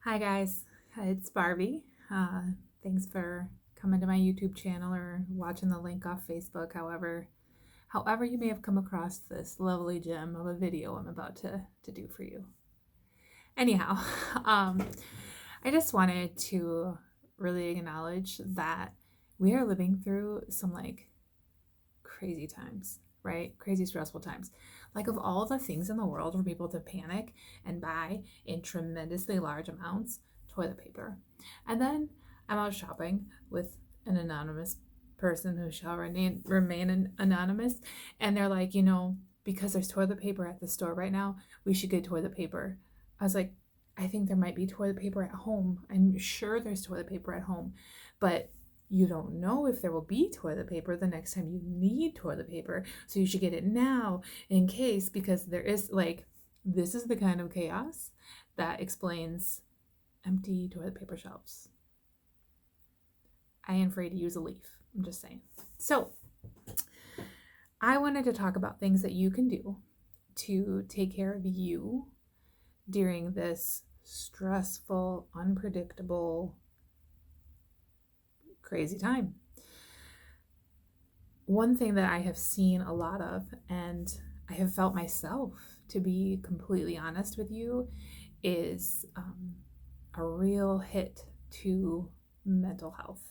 Hi guys, it's Barbie. Thanks for coming to my YouTube channel or watching the link off Facebook. However you may have come across this lovely gem of a video I'm about to do for you. Anyhow, um, I just wanted to really acknowledge that we are living through some crazy times, right? Crazy stressful times. Like, of all the things in the world for people to panic and buy in tremendously large amounts, toilet paper. And then I'm out shopping with an anonymous person who shall remain anonymous, and they're like, because there's toilet paper at the store right now, we should get toilet paper. I was like, I think there might be toilet paper at home. I'm sure there's toilet paper at home, but you don't know if there will be toilet paper the next time you need toilet paper. So you should get it now in case, because this is the kind of chaos that explains empty toilet paper shelves. I am afraid to use a leaf. I'm just saying. So I wanted to talk about things that you can do to take care of you during this stressful, unpredictable, crazy time. One thing that I have seen a lot of, and I have felt myself, to be completely honest with you, is a real hit to mental health.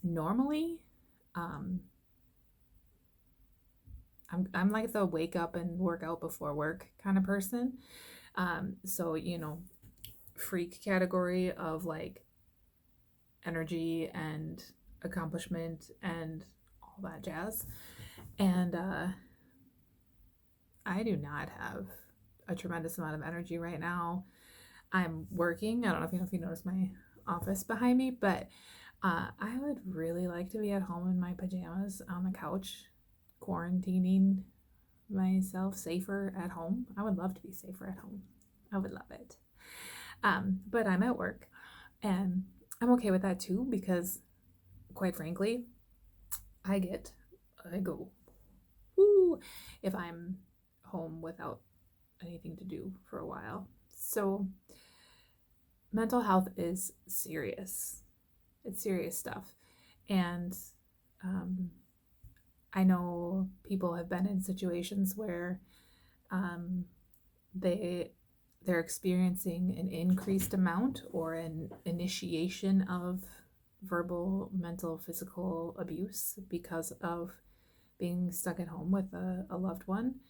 Normally, um, I'm like the wake up and work out before work kind of person. So freak category of like energy and accomplishment and all that jazz. And I do not have a tremendous amount of energy right now. I'm working. I don't know if you noticed my office behind me, but I would really like to be at home in my pajamas on the couch, quarantining myself safer at home. I would love to be safer at home. I would love it. But I'm at work, and I'm okay with that too because, quite frankly, I go, woo, if I'm home without anything to do for a while. So, mental health is serious. It's serious stuff. And I know people have been in situations where um, they're experiencing an increased amount or an initiation of verbal, mental, physical abuse because of being stuck at home with a loved one.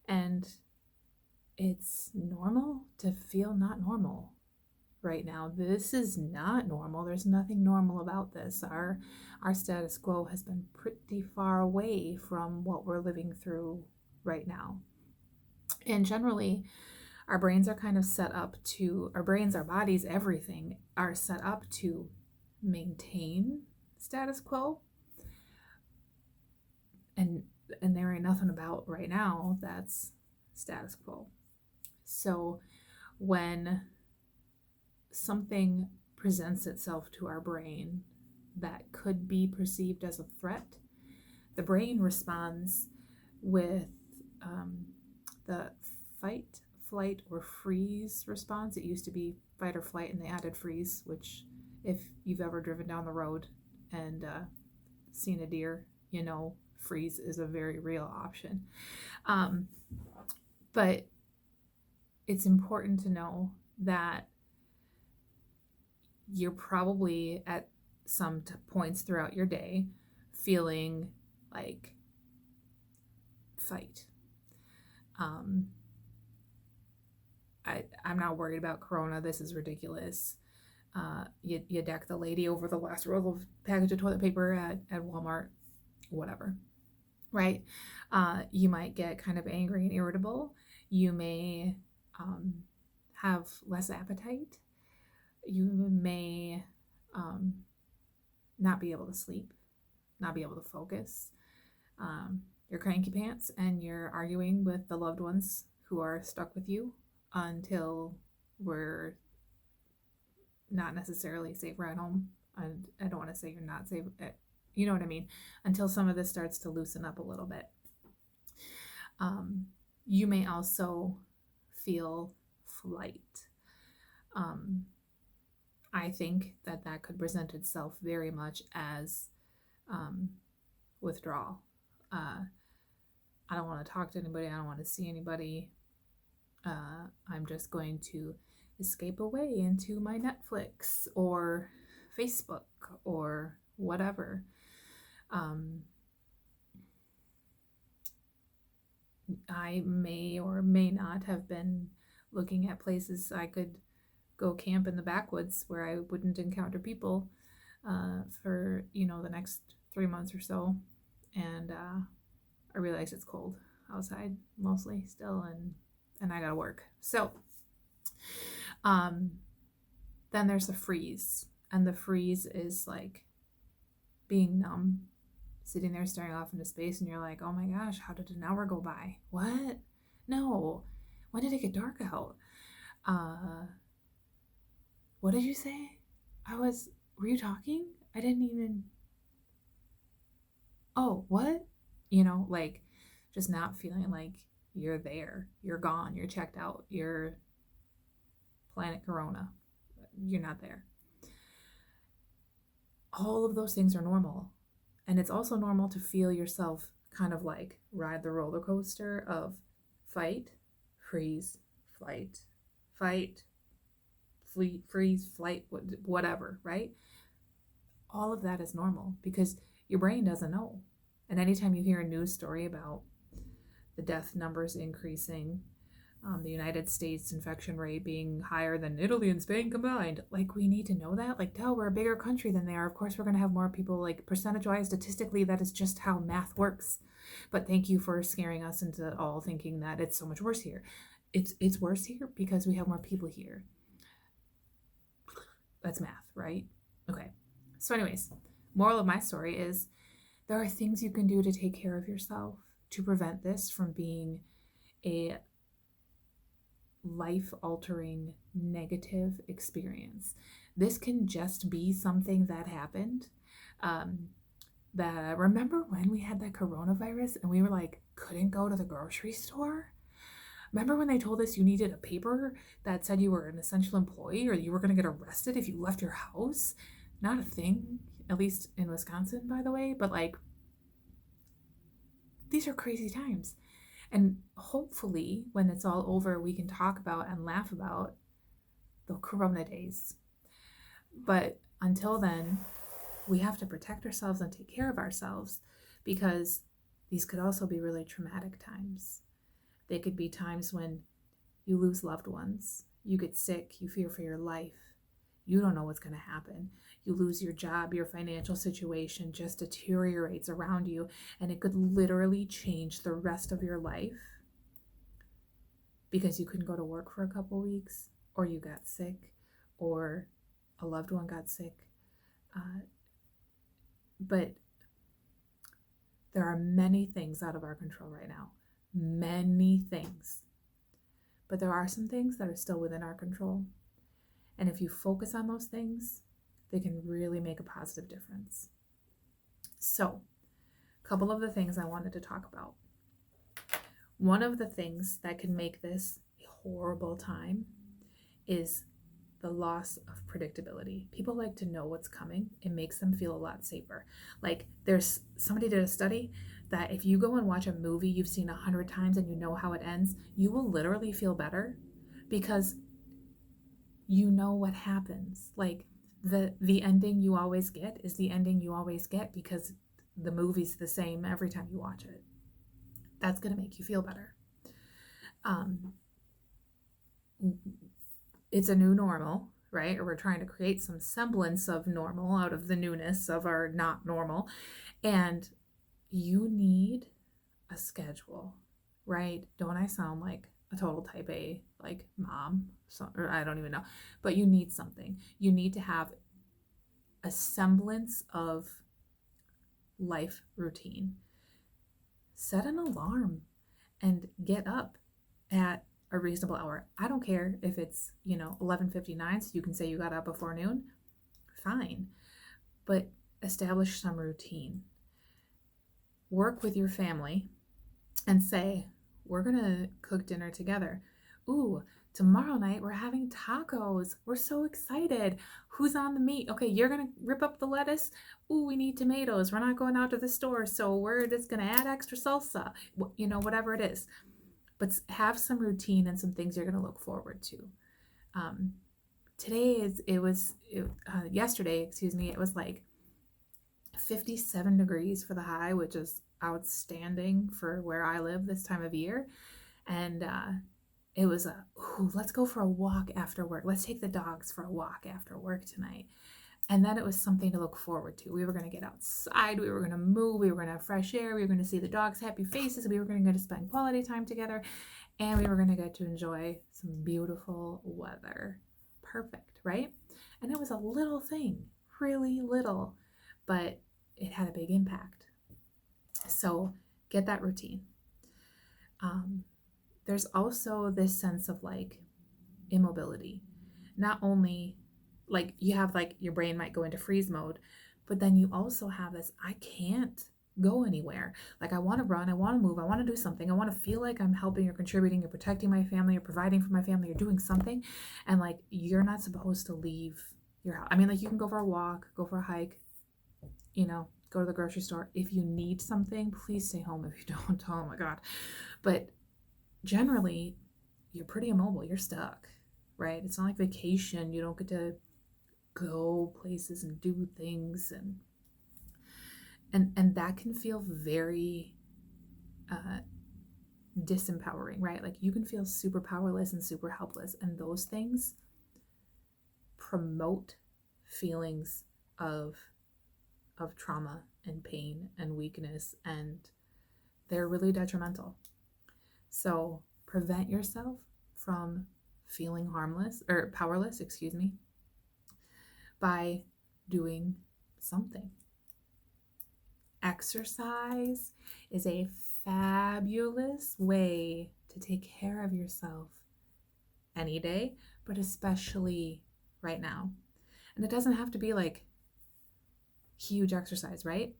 And it's normal to feel not normal right now. This is not normal. There's nothing normal about this. Our status quo has been pretty far away from what we're living through right now. And generally, our brains are kind of set up to, our brains, our bodies, everything are set up to maintain status quo. And there ain't nothing about right now that's status quo. So when something presents itself to our brain that could be perceived as a threat, the brain responds with the fight, flight, or freeze response. It used to be fight or flight, and they added freeze, which, if you've ever driven down the road and seen a deer, freeze is a very real option. But it's important to know that you're probably at some points throughout your day feeling like fight. I'm not worried about Corona. This is ridiculous. You deck the lady over the last roll of package of toilet paper at Walmart, whatever, right? You might get kind of angry and irritable. You may have less appetite. You may not be able to sleep, not be able to focus. You're cranky pants and you're arguing with the loved ones who are stuck with you until we're not necessarily safer at home. I don't want to say you're not safe, you know what I mean, until some of this starts to loosen up a little bit. You may also feel flight. I think that could present itself very much as withdrawal. I don't want to talk to anybody. I don't want to see anybody. I'm just going to escape away into my Netflix or Facebook or whatever. I may or may not have been looking at places I could go camp in the backwoods where I wouldn't encounter people for, the next 3 months or so. And I realize it's cold outside mostly still, and I gotta work. So then there's the freeze. And the freeze is like being numb, sitting there staring off into space, and you're like, oh my gosh, how did an hour go by? What? No. When did it get dark out? What did you say? Were you talking? I didn't even, oh, what? Like just not feeling like you're there, you're gone, you're checked out, you're planet Corona, you're not there. All of those things are normal. And it's also normal to feel yourself kind of like ride the roller coaster of fight, freeze, flight, fight, freeze, flight, whatever, right? All of that is normal because your brain doesn't know. And anytime you hear a news story about the death numbers increasing, the United States infection rate being higher than Italy and Spain combined, like, we need to know that. Like, no, we're a bigger country than they are. Of course, we're going to have more people. Like, percentage-wise, statistically, that is just how math works. But thank you for scaring us into all thinking that it's so much worse here. It's worse here because we have more people here. That's math, right? Okay. So anyways, moral of my story is there are things you can do to take care of yourself to prevent this from being a life-altering negative experience. This can just be something that happened. That remember when we had that coronavirus and we were like, couldn't go to the grocery store? Remember when they told us you needed a paper that said you were an essential employee or you were going to get arrested if you left your house? Not a thing, at least in Wisconsin, by the way, but like, these are crazy times. And hopefully, when it's all over, we can talk about and laugh about the Corona days. But until then, we have to protect ourselves and take care of ourselves because these could also be really traumatic times. They could be times when you lose loved ones, you get sick, you fear for your life, you don't know what's going to happen. You lose your job, your financial situation just deteriorates around you, and it could literally change the rest of your life because you couldn't go to work for a couple weeks, or you got sick, or a loved one got sick. But there are many things out of our control right now. Many things. But there are some things that are still within our control. And if you focus on those things, they can really make a positive difference. So, a couple of the things I wanted to talk about. One of the things that can make this a horrible time is the loss of predictability. People like to know what's coming. It makes them feel a lot safer. Like, somebody did a study that if you go and watch a movie you've seen 100 times and you know how it ends, you will literally feel better because you know what happens. Like, the ending you always get is the ending you always get because the movie's the same every time you watch it. That's going to make you feel better. It's a new normal, right? Or we're trying to create some semblance of normal out of the newness of our not normal. And you need a schedule, right? Don't I sound like a total type A, like mom? Or I don't even know. But you need something. You need to have a semblance of life routine. Set an alarm and get up at a reasonable hour. I don't care if it's, 11:59, so you can say you got up before noon. Fine. But establish some routine. Work with your family and say, we're going to cook dinner together. Ooh, Tomorrow night, we're having tacos. We're so excited. Who's on the meat? Okay, you're going to rip up the lettuce. Ooh, we need tomatoes. We're not going out to the store, so we're just going to add extra salsa. Whatever it is. But have some routine and some things you're going to look forward to. Yesterday, it was like 57 degrees for the high, which is outstanding for where I live this time of year. And it was let's go for a walk after work. Let's take the dogs for a walk after work tonight. And then it was something to look forward to. We were going to get outside. We were going to move. We were going to have fresh air. We were going to see the dogs' happy faces. We were going to get to spend quality time together. And we were going to get to enjoy some beautiful weather. Perfect, right? And it was a little thing, really little, but it had a big impact. So get that routine. There's also this sense of like immobility. Not only like you have like your brain might go into freeze mode, but then you also have this, I can't go anywhere. Like I want to run, I want to move, I want to do something. I want to feel like I'm helping or contributing or protecting my family or providing for my family or doing something. And like you're not supposed to leave your house. I mean, like you can go for a walk, go for a hike, go to the grocery store. If you need something, please stay home. If you don't, oh my God. But generally, you're pretty immobile. You're stuck, right? It's not like vacation. You don't get to go places and do things, and that can feel very disempowering, right? Like you can feel super powerless and super helpless, and those things promote feelings of trauma and pain and weakness, and they're really detrimental. So prevent yourself from feeling powerless, by doing something. Exercise is a fabulous way to take care of yourself any day, but especially right now. And it doesn't have to be like huge exercise, right?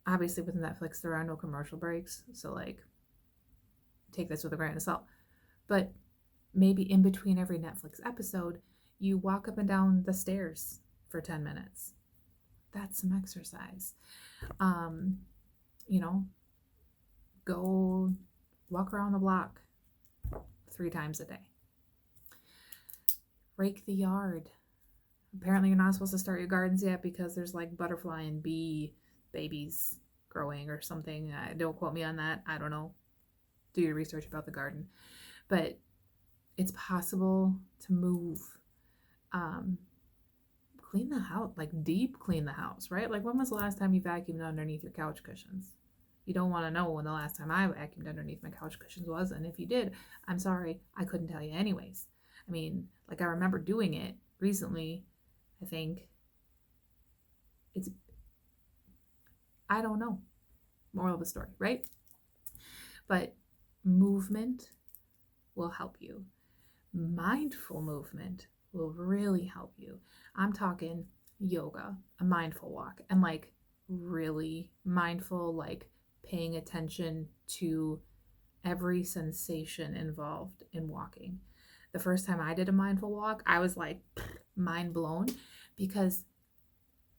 Obviously with Netflix, there are no commercial breaks. So like, take this with a grain of salt. But maybe in between every Netflix episode, you walk up and down the stairs for 10 minutes. That's some exercise. Go walk around the block 3 times a day. Rake the yard. Apparently you're not supposed to start your gardens yet because there's like butterfly and bee babies growing or something. Don't quote me on that. I don't know. Do your research about the garden. But it's possible to move. Clean the house, like deep clean the house, right? Like when was the last time you vacuumed underneath your couch cushions? You don't want to know when the last time I vacuumed underneath my couch cushions was, and if you did, I'm sorry, I couldn't tell you anyways. I mean, like I remember doing it recently. I think I don't know. Moral of the story, right? But movement will help you. Mindful movement will really help you. I'm talking yoga, a mindful walk, and like really mindful, like paying attention to every sensation involved in walking. The first time I did a mindful walk, I was like mind blown because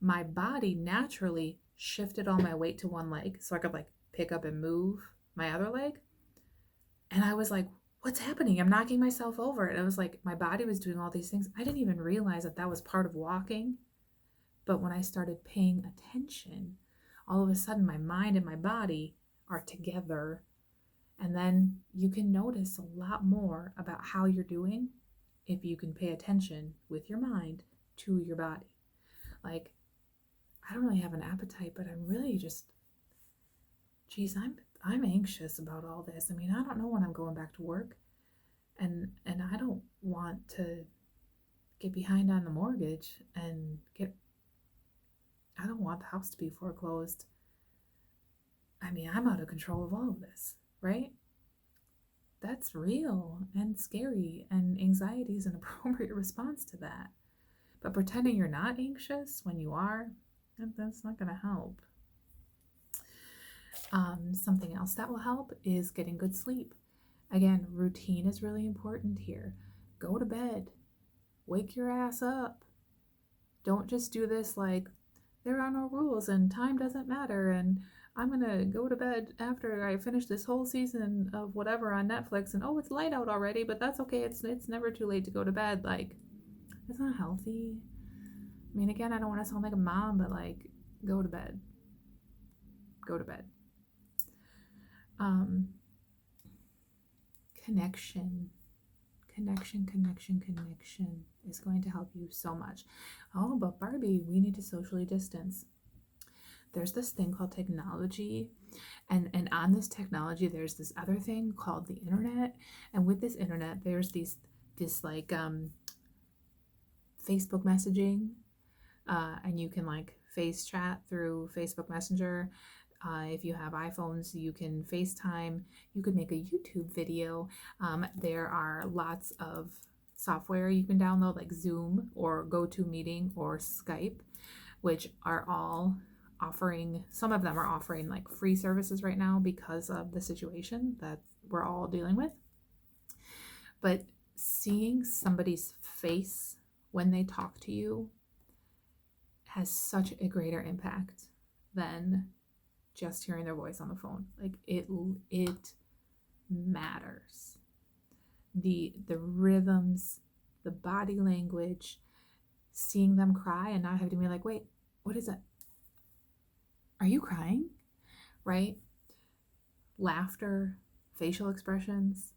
my body naturally shifted all my weight to one leg so I could like pick up and move my other leg. And I was like, what's happening? I'm knocking myself over. And I was like, my body was doing all these things. I didn't even realize that was part of walking. But when I started paying attention, all of a sudden my mind and my body are together. And then you can notice a lot more about how you're doing if you can pay attention with your mind to your body. Like, I don't really have an appetite, but I'm really just, I'm anxious about all this. I mean, I don't know when I'm going back to work, and I don't want to get behind on the mortgage and I don't want the house to be foreclosed. I mean, I'm out of control of all of this, right? That's real and scary, and anxiety is an appropriate response to that. But pretending you're not anxious when you are, that's not going to help. Something else that will help is getting good sleep. Again, routine is really important here. Go to bed. Wake your ass up. Don't just do this like there are no rules and time doesn't matter and I'm gonna go to bed after I finish this whole season of whatever on Netflix and oh, it's light out already, but that's okay. It's never too late to go to bed. Like, it's not healthy. I mean, again, I don't want to sound like a mom, but like, go to bed. Go to bed. Connection is going to help you so much. Oh, but Barbie, we need to socially distance. There's this thing called technology, and on this technology there's this other thing called the internet, and with this internet there's this like Facebook messaging, and you can like face chat through Facebook Messenger. If you have iPhones, you can FaceTime. You could make a YouTube video. There are lots of software you can download like Zoom or GoToMeeting or Skype, which are all offering, some of them are offering like free services right now because of the situation that we're all dealing with. But seeing somebody's face when they talk to you has such a greater impact than just hearing their voice on the phone. Like it matters. The rhythms, the body language, seeing them cry and not having to be like, wait, what is it? Are you crying? Right? Laughter, facial expressions.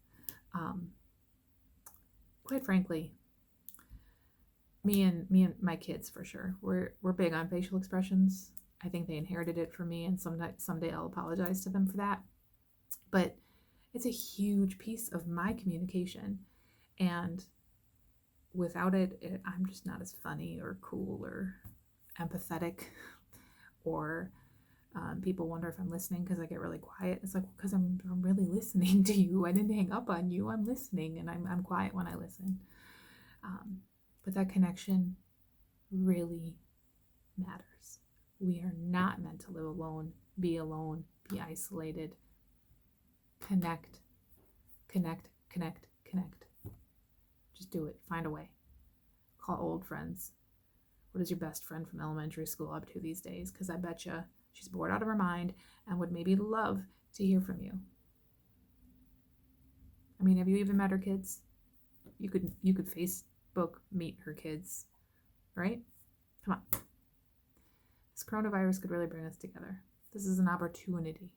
Quite frankly, me and my kids for sure, we're big on facial expressions. I think they inherited it from me, and someday I'll apologize to them for that. But it's a huge piece of my communication, and without it, I'm just not as funny or cool or empathetic, or people wonder if I'm listening because I get really quiet. It's like, because I'm really listening to you. I didn't hang up on you. I'm listening, and I'm quiet when I listen. But that connection really matters. We are not meant to live alone, be isolated. Connect. Just do it. Find a way. Call old friends. What is your best friend from elementary school up to these days? Because I bet you she's bored out of her mind and would maybe love to hear from you. I mean, have you even met her kids? You could Facebook meet her kids, right? Come on. This coronavirus could really bring us together. This is an opportunity.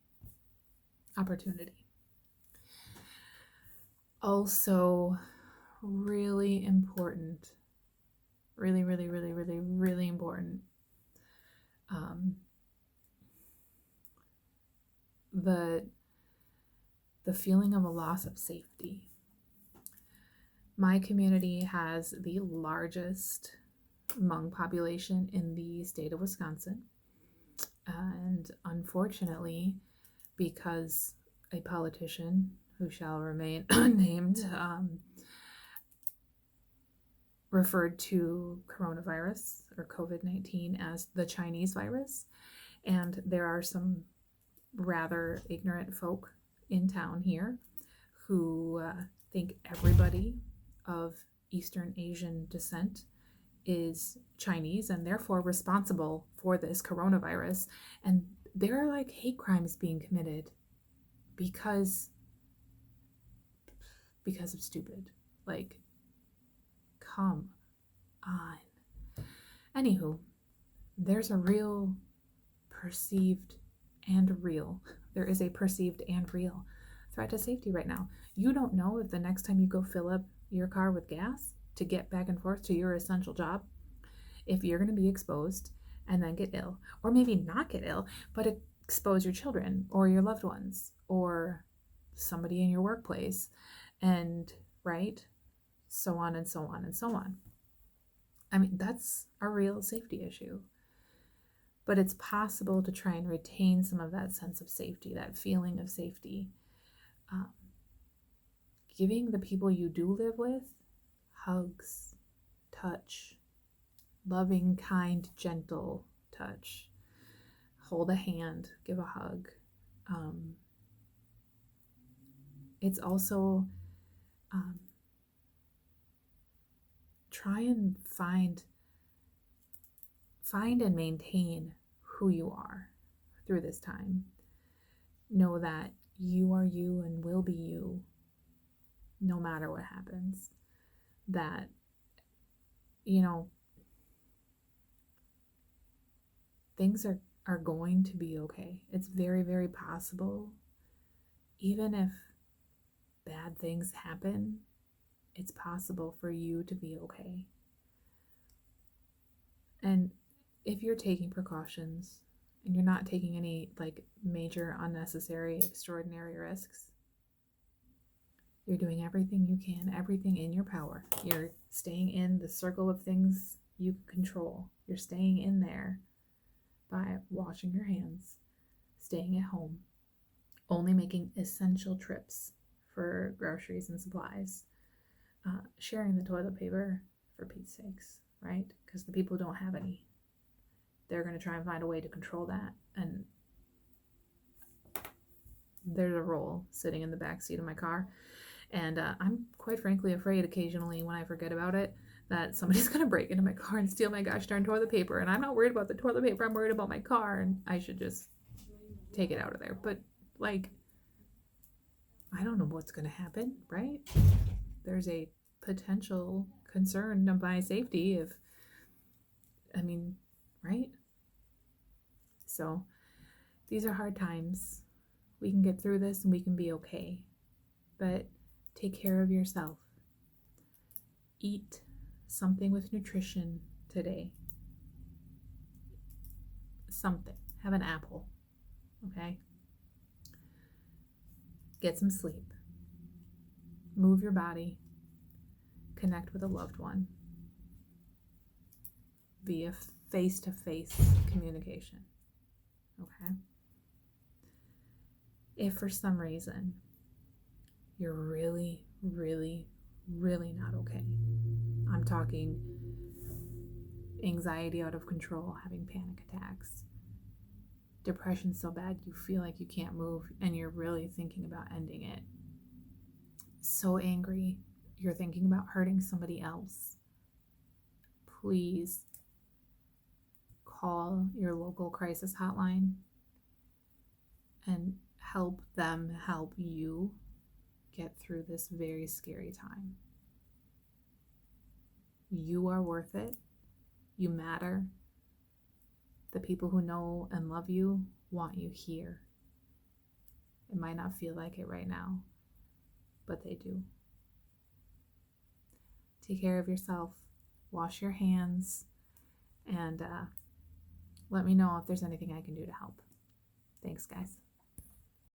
Also, really important. Really important. The feeling of a loss of safety. My community has the largest Hmong population in the state of Wisconsin. And unfortunately, because a politician who shall remain unnamed referred to coronavirus or COVID-19 as the Chinese virus, and there are some rather ignorant folk in town here who think everybody of Eastern Asian descent is Chinese and therefore responsible for this coronavirus. And there are like hate crimes being committed because of stupid. Like, come on. Anywho, there's a real perceived and real. There is a perceived and real threat to safety right now. You don't know if the next time you go fill up your car with gas to get back and forth to your essential job, if you're going to be exposed and then get ill, or maybe not get ill, but expose your children or your loved ones or somebody in your workplace, and right, so on and so on and so on. I mean, that's a real safety issue. But it's possible to try and retain some of that sense of safety, that feeling of safety. Giving the people you do live with hugs, touch, loving, kind, gentle touch. Hold a hand, give a hug. it's also try and find and maintain who you are through this time. Know that you are you and will be you no matter what happens. That, things are going to be okay. It's very, very possible. Even if bad things happen, it's possible for you to be okay. And if you're taking precautions and you're not taking any major, unnecessary, extraordinary risks, you're doing everything you can, everything in your power. You're staying in the circle of things you control. You're staying in there by washing your hands, staying at home, only making essential trips for groceries and supplies, sharing the toilet paper for Pete's sakes, right? Because the people who don't have any, they're going to try and find a way to control that. And there's a roll sitting in the back seat of my car. And I'm quite frankly afraid occasionally when I forget about it that somebody's going to break into my car and steal my gosh darn toilet paper. And I'm not worried about the toilet paper. I'm worried about my car, and I should just take it out of there. But I don't know what's going to happen, right? There's a potential concern of my safety right? So these are hard times. We can get through this and we can be okay. But take care of yourself. Eat something with nutrition today. Something. Have an apple. Okay? Get some sleep. Move your body. Connect with a loved one via face-to-face communication. Okay? If for some reason you're really, really, really not okay, I'm talking anxiety out of control, having panic attacks, depression so bad you feel like you can't move and you're really thinking about ending it, so angry you're thinking about hurting somebody else, please call your local crisis hotline and help them help you get through this very scary time. You are worth it. You matter. The people who know and love you want you here. It might not feel like it right now, but they do. Take care of yourself. Wash your hands. And let me know if there's anything I can do to help. Thanks, guys.